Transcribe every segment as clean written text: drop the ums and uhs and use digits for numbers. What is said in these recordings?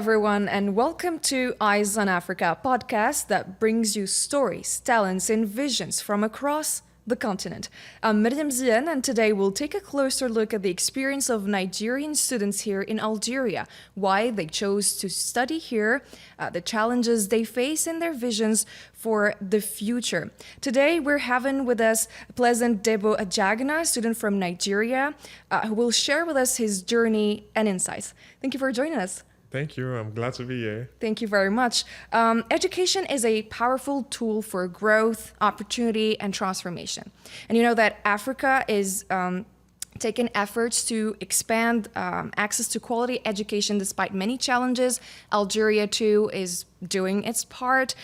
everyone, and welcome to Eyes on Africa, a podcast that brings you stories, talents, and visions from across the continent. I'm Miriam Zien, and today we'll take a closer look at the experience of Nigerian students here in Algeria, why they chose to study here, the challenges they face, and their visions for the future. Today, we're having with us Pleasant Debo Ajagna, a student from Nigeria, who will share with us his journey and insights. Thank you for joining us. Thank you. I'm glad to be here. Thank you very much. Education is a powerful tool for growth, opportunity, and transformation. And you know that Africa is taking efforts to expand access to quality education despite many challenges. Algeria, too, is doing its part.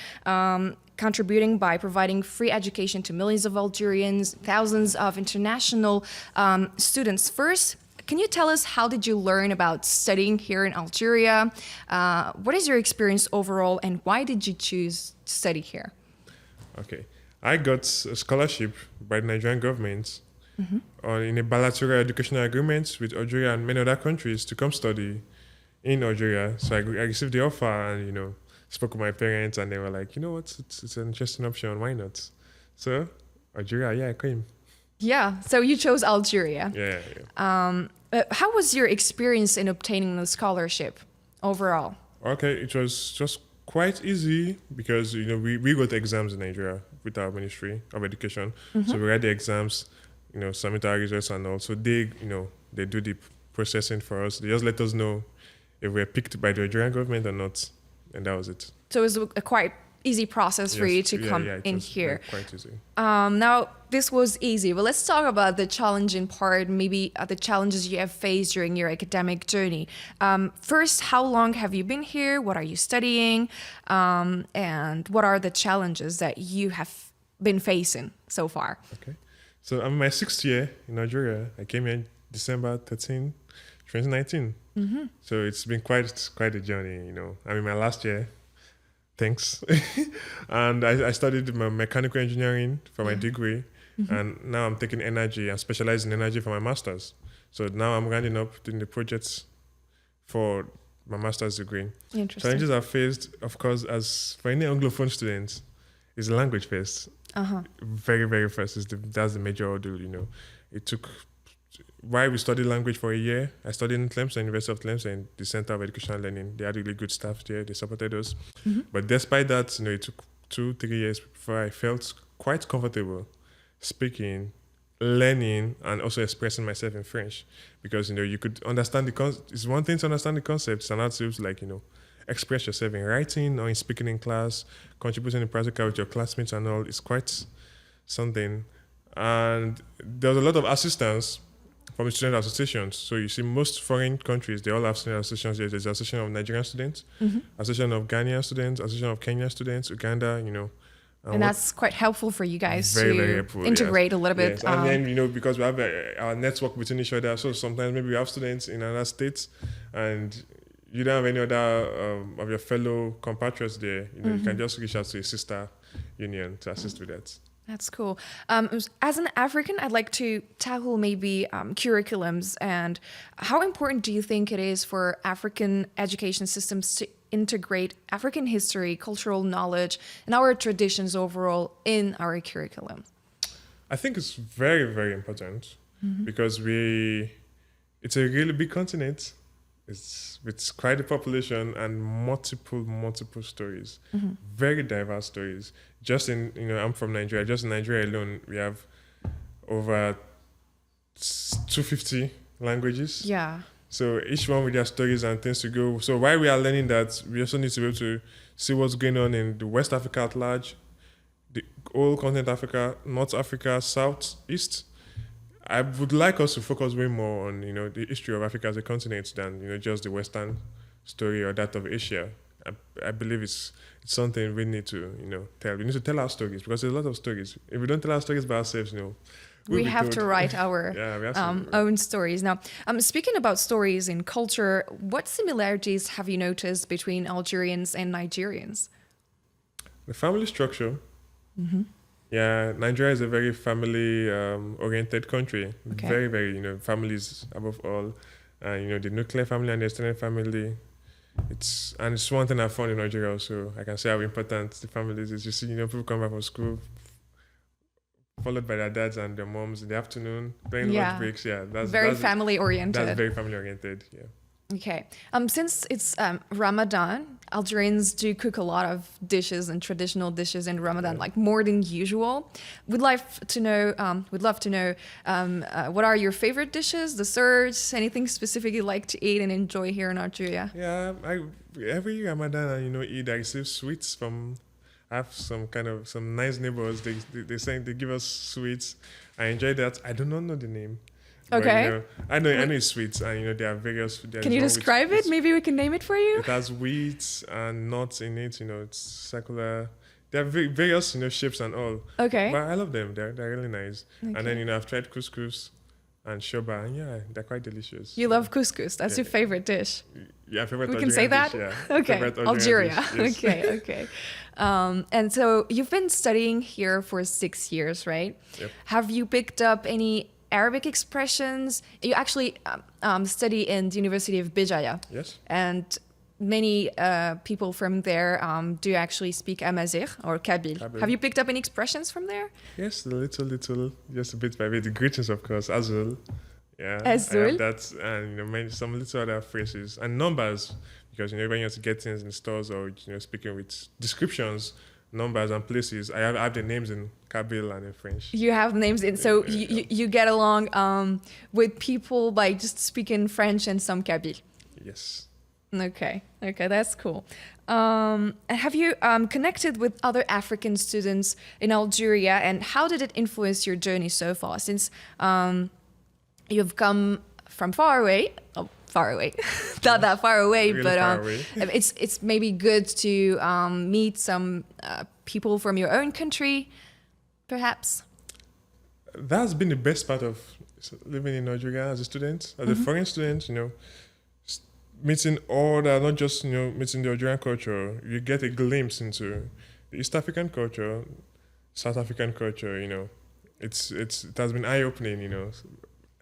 Contributing by providing free education to millions of Algerians, thousands of international students. First, can you tell us how did you learn about studying here in Algeria? What is your experience overall, and why did you choose to study here? Okay. I got a scholarship by the Nigerian government in a bilateral educational agreement with Algeria and many other countries to come study in Algeria. So I received the offer and, spoke with my parents, and they were like, you know what, it's an interesting option, why not? So Algeria, I came. Yeah, so you chose Algeria. Yeah. How was your experience in obtaining the scholarship overall? Okay, it was just quite easy because, we got exams in Nigeria with our Ministry of Education. So we read the exams, submit our results and all. So they do the processing for us. They just let us know if we're picked by the Nigerian government or not. And that was it. So it was a quite easy process for you to come in here. Quite easy. Now, this was easy, but let's talk about the challenging part, maybe the challenges you have faced during your academic journey. First, how long have you been here? What are you studying? And what are the challenges that you have been facing so far? Okay. So I'm in my 6th year in Nigeria. I came here December 13, 2019. So it's been quite a journey, I'm in my last year. Thanks. And I studied mechanical engineering for my degree. And now I'm taking energy and specializing in energy for my master's. So now I'm rounding up doing the projects for my master's degree. Interesting. Challenges I've faced, of course, as for any Anglophone students, is language first. Very, very first. That's the major ordeal, It took... While we studied language for a year, I studied in Tlemcen, University of Tlemcen, the Center of Educational Learning. They had really good staff there. They supported us. But despite that, it took 2-3 years before I felt quite comfortable speaking, learning, and also expressing myself in French. Because, you could understand it's one thing to understand the concepts, and that's to express yourself in writing or in speaking in class, contributing in practical with your classmates and all. It's quite something. And there was a lot of assistance from student associations. So you see most foreign countries, they all have student associations. There's the Association of Nigerian Students, Association of Ghanaian Students, Association of Kenyan Students, Uganda, And that's quite helpful for you guys very to helpful, integrate a little bit. Yes. And then, because we have our network between each other, so sometimes maybe we have students in other states and you don't have any other of your fellow compatriots there. You can just reach out to a sister union to assist with that. That's cool. As an African, I'd like to tackle maybe curriculums, and how important do you think it is for African education systems to integrate African history, cultural knowledge, and our traditions overall in our curriculum? I think it's very, very important because it's a really big continent. It's quite a population and multiple stories, very diverse stories. Just in, I'm from Nigeria. Just in Nigeria alone, we have over 250 languages. Yeah. So each one with their stories and things to go. So while we are learning that, we also need to be able to see what's going on in the West Africa at large, the whole continent Africa, North Africa, South, East. I would like us to focus way more on, the history of Africa as a continent than, just the Western story or that of Asia. I believe it's something we need to, tell. We need to tell our stories because there's a lot of stories. If we don't tell our stories by ourselves, we have to write our own stories. Now, speaking about stories in culture, what similarities have you noticed between Algerians and Nigerians? The family structure. Yeah, Nigeria is a very family-oriented country. Okay. Very, very, families above all. The nuclear family and the extended family. It's one thing I found in Nigeria also. I can say how important the families is. You see, people come back from school, followed by their dads and their moms in the afternoon, playing lunch breaks. Yeah, very family oriented. That's very family oriented. Yeah. Okay. Since it's Ramadan, Algerians do cook a lot of dishes and traditional dishes in Ramadan, like more than usual. We'd love to know. What are your favorite dishes, desserts, anything specific you like to eat and enjoy here in Algeria? Yeah, every Ramadan, Eid, I receive sweets from. I have some nice neighbors. They give us sweets. I enjoy that. I do not know the name. Okay. But, I know it's sweets, and there are various. Can you describe it? Maybe we can name it for you. It has wheat and nuts in it. It's circular. There are various shapes and all. Okay. But I love them. They're really nice. Okay. And then I've tried couscous and shoba, and yeah, they're quite delicious. You love couscous. That's your favorite dish. Yeah, favorite. We Algerian can say that. Dish, yeah. Okay. Algeria. Dish, yes. Okay. And so you've been studying here for 6 years, right? Yep. Have you picked up any Arabic expressions? You actually study in the University of Bijaya. Yes. And many people from there do actually speak Amazigh or Kabyle. Have you picked up any expressions from there? Yes, a little, just a bit by bit. The greetings, of course, Azul. Yeah, Azul. I have that, and some little other phrases and numbers, because when you have to get things in stores or speaking with descriptions, numbers and places, I have the names in Kabyle and in French. You have names in, so you get along with people by just speaking French and some Kabyle. Yes. Okay, that's cool. Have you connected with other African students in Algeria, and how did it influence your journey so far? Since you've come from far away, not that far away, really but far away. it's maybe good to meet some people from your own country, perhaps. That's been the best part of living in Nigeria as a student, as a foreign student. Meeting all that, not just meeting the Algerian culture. You get a glimpse into the East African culture, South African culture. It has been eye opening.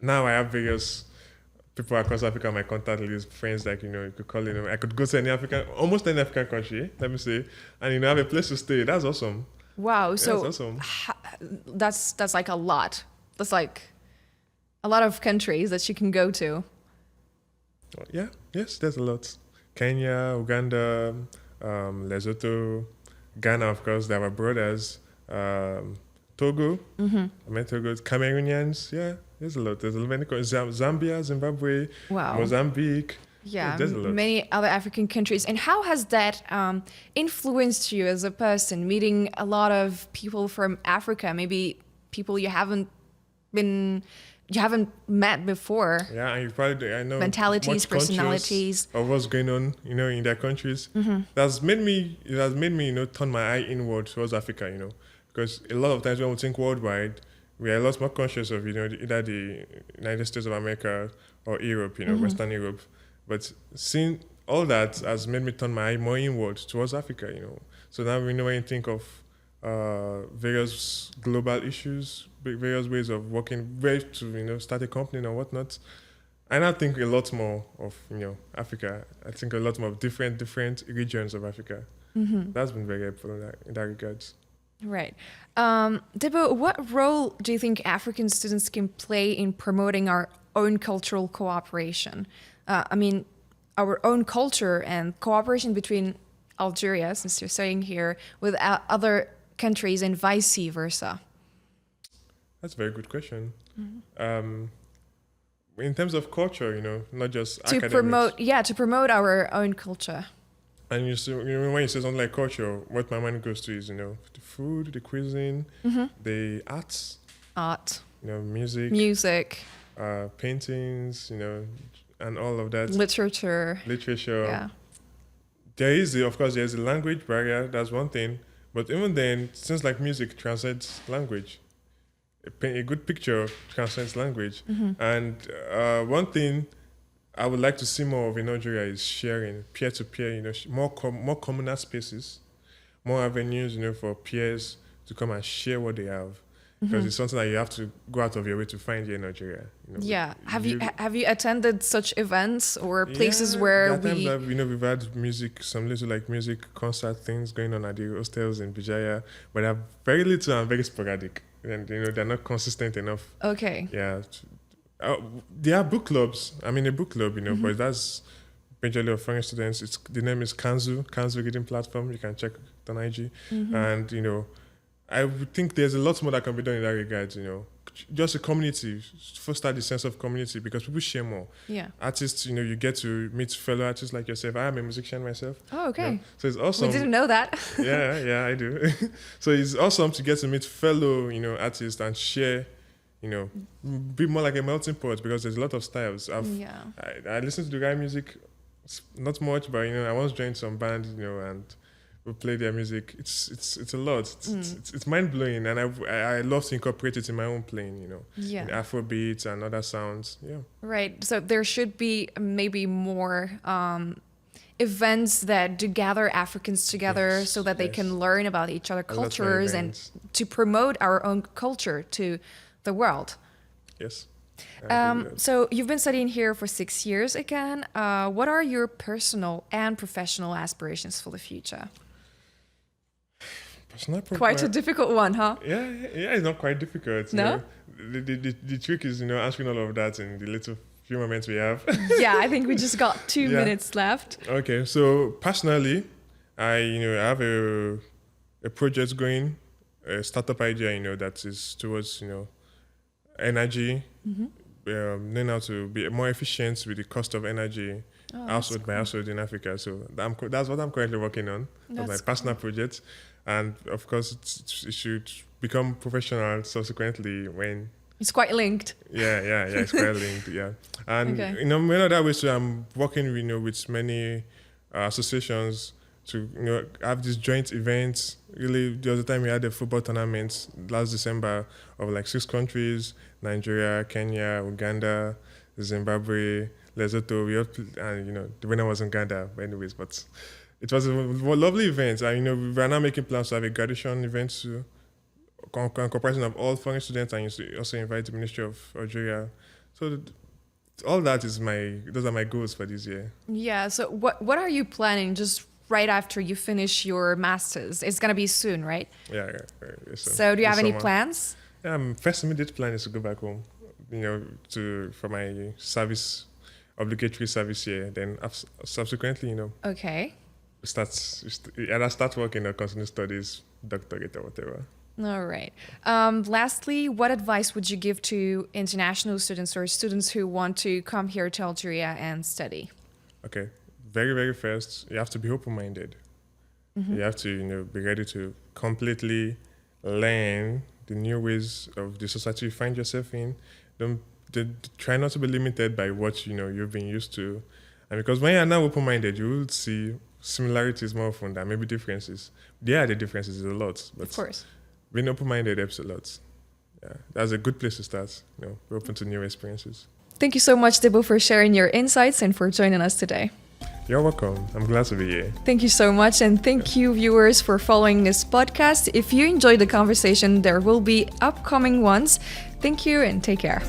Now I have various people across Africa on my contact list, friends like you could call I could go to almost any African country, let me say, and have a place to stay. That's awesome. Wow, yeah, so that's awesome. That's like a lot. That's like a lot of countries that you can go to. Yeah, yes, there's a lot. Kenya, Uganda, Lesotho, Ghana, of course, they are our brothers. Togo, I met Togo, Cameroonians, yeah, there's a lot. There's many countries. Zambia, Zimbabwe, wow. Mozambique. Yeah, there's a lot. Many other African countries. And how has that influenced you as a person, meeting a lot of people from Africa, maybe people you haven't met before? Yeah, and you probably, I know, mentalities, personalities of what's going on, in their countries. It has made me, turn my eye inward towards Africa, because a lot of times when we think worldwide, we are a lot more conscious of, either the United States of America or Europe, Western Europe. But seeing all that has made me turn my eye more inward towards Africa, So now when you think of various global issues, various ways of working, ways to start a company or whatnot. I now think a lot more of Africa. I think a lot more of different regions of Africa. That's been very helpful in that regards. Right. Debo, what role do you think African students can play in promoting our own cultural cooperation? Our own culture and cooperation between Algeria, since you're saying here, with other countries and vice versa? That's a very good question. In terms of culture, not just to academics. To promote our own culture. And you see, when you say something like culture, what my mind goes to is, the food, the cuisine, the arts, music, paintings, and all of that. Literature. Yeah. Of course, there's a language barrier. That's one thing. But even then, things like music transcends language. A good picture transcends language. And one thing I would like to see more of in Nigeria is sharing, peer-to-peer, more communal spaces, more avenues, for peers to come and share what they have. because it's something that you have to go out of your way to find here in Nigeria. You know, Yeah. Have you attended such events or places where there are times that, we've had music, some little like music concert things going on at the hostels in Bijaya, but they're very little and very sporadic, and they're not consistent enough. Okay. Yeah. There are book clubs. I'm in a book club, but that's majorly of foreign students. The name is Kanzu Reading Platform. You can check it on IG. And, I would think there's a lot more that can be done in that regard, Just a community, foster the sense of community, because people share more. Yeah. Artists, you get to meet fellow artists like yourself. I am a musician myself. Oh, okay. So it's awesome. We didn't know that. yeah, I do. So it's awesome to get to meet fellow, artists and share, be more like a melting pot, because there's a lot of styles. I listen to the guy music, not much, but I once joined some band, and we play their music. It's a lot. It's mind blowing, and I love to incorporate it in my own playing. In Afrobeats and other sounds. Yeah. Right. So there should be maybe more events that do gather Africans together, so that they can learn about each other cultures and to promote our own culture to the world. Yes. So you've been studying here for 6 years again. What are your personal and professional aspirations for the future? Quite a difficult one, huh? Yeah, it's not quite difficult. No? The trick is, answering all of that in the little few moments we have. Yeah, I think we just got 2 minutes left. Okay, so personally, I have a project going, a startup idea, that is towards, energy, learn how to be more efficient with the cost of energy household by household in Africa. So that's what I'm currently working on. That's my personal project. And of course, it should become professional subsequently when... It's quite linked. Yeah, it's quite linked, yeah. And in many other ways, so I'm working with many associations to have these joint events. Really, the other time we had a football tournament last December of like 6 countries: Nigeria, Kenya, Uganda, Zimbabwe, Lesotho. And the winner was Uganda, but anyways, but it was a lovely event. And we are now making plans to have a graduation event too, comprising of all foreign students, and also invite the Ministry of Algeria. So all that those are my goals for this year. Yeah. So what are you planning just right after you finish your master's? It's gonna be soon, right? Yeah. So do you have any plans? First immediate plan is to go back home, for my obligatory service year. Then subsequently, Okay. Start working or continue studies, doctorate or whatever. All right. Lastly, what advice would you give to international students or students who want to come here to Algeria and study? Okay. Very, very first, you have to be open-minded. You have to, be ready to completely learn the new ways of the society you find yourself in. Try not to be limited by what, you've been used to. And because when you're now open-minded, you will see similarities more often than maybe differences. There are the differences, a lot. But of course. Being open-minded helps a lot. Yeah, that's a good place to start. Be open to new experiences. Thank you so much, Debo, for sharing your insights and for joining us today. You're welcome. I'm glad to be here. Thank you so much. And thank you, viewers, for following this podcast. If you enjoyed the conversation, there will be upcoming ones. Thank you and take care.